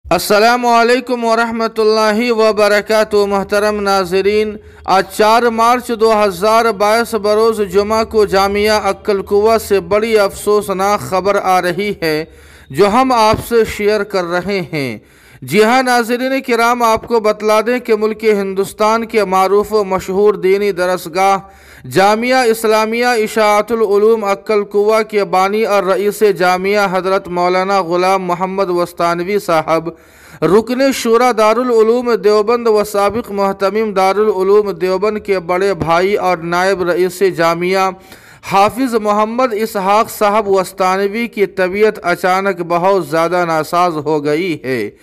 अस्सलामुअलैकुम वरहमतुल्लाहि वबरकातुहू। महतरम नाज़रीन, आज 4 मार्च 2022 बरोज़ जुमा को जामिया अक्कल-कुवा से बड़ी अफसोसनाक खबर आ रही है जो हम आपसे शेयर कर रहे हैं। जी हाँ नाज़रीन किराम, आपको बतला दें कि मुल्क हिंदुस्तान के मारूफ व मशहूर दीनी दरसगाह जामिया इस्लामिया इशाअतुल उलूम अक्कल-कुवा के बानी और रईस जामिया हज़रत मौलाना ग़ुलाम मोहम्मद वस्तानवी साहब रुकन शूरा दारुल उलूम देवबंद व साबिक़ मुहतमिम दारुल उलूम देवबंद के बड़े भाई और नायब रईस जामिया हाफिज़ मोहम्मद इसहाक़ साहब वस्तानवी की तबीयत अचानक बहुत ज़्यादा नासाज हो गई है,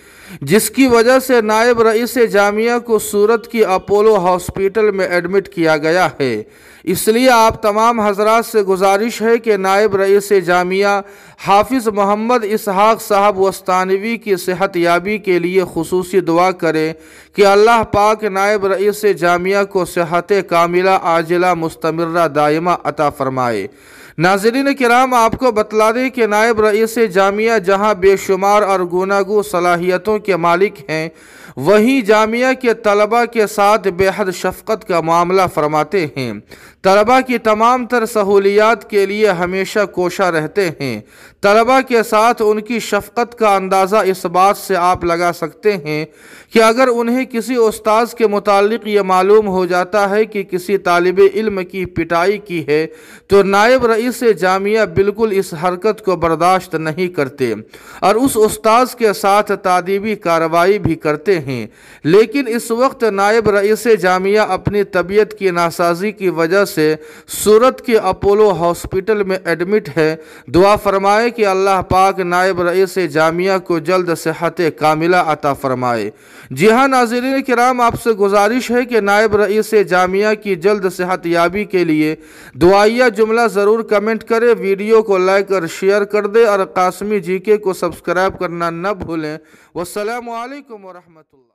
जिसकी वजह से नायब रईस जामिया को सूरत की अपोलो हॉस्पिटल में एडमिट किया गया है। इसलिए आप तमाम हजरात से गुजारिश है कि नायब रईस जामिया हाफिज़ मोहम्मद इसहाक़ साहब वस्तानवी की सेहत याबी के लिए खुसूसी दुआ करें कि अल्लाह पाक नायब रईस जामिया को सेहत कामिला आजिला मुस्तमिर्रा दायमा अता फरमाए। नाज़रीन किराम, आपको बतला दें कि नायब रईस जामिया जहां बेशुमार और गुनागू सलाहियतों के मालिक हैं, वहीं जामिया के तलबा के साथ बेहद शफ़क़त का मामला फरमाते हैं। तलबा की तमाम तर सहूलियात के लिए हमेशा कोशा रहते हैं। तलबा के साथ उनकी शफ़क़त का अंदाज़ा इस बात से आप लगा सकते हैं कि अगर उन्हें किसी उस्ताद के मुतालिक ये मालूम हो जाता है कि किसी तालिब इल्म की पिटाई की है, तो नायब रईस जामिया बिल्कुल इस हरकत को बर्दाश्त नहीं करते और उस उस्ताद के साथ तादीबी कार्रवाई भी करते हैं। लेकिन इस वक्त नायब रईस जामिया अपनी तबीयत की नासाजी की वजह से सूरत के अपोलो हॉस्पिटल में एडमिट है। दुआ फरमाए कि अल्लाह पाक नायब रईस जामिया को जल्द सेहत कामिला अता फरमाए। जी हाँ नाज़रीन किराम, आपसे गुजारिश है कि नायब रईस जामिया की जल्द सेहत याबी के लिए दुआइया जुमला ज़रूर कमेंट करें, वीडियो को लाइक और शेयर कर दे और कासमी जीके को सब्सक्राइब करना न भूलें। वस्सलामु अलैकुम वरहमतुल्लाह।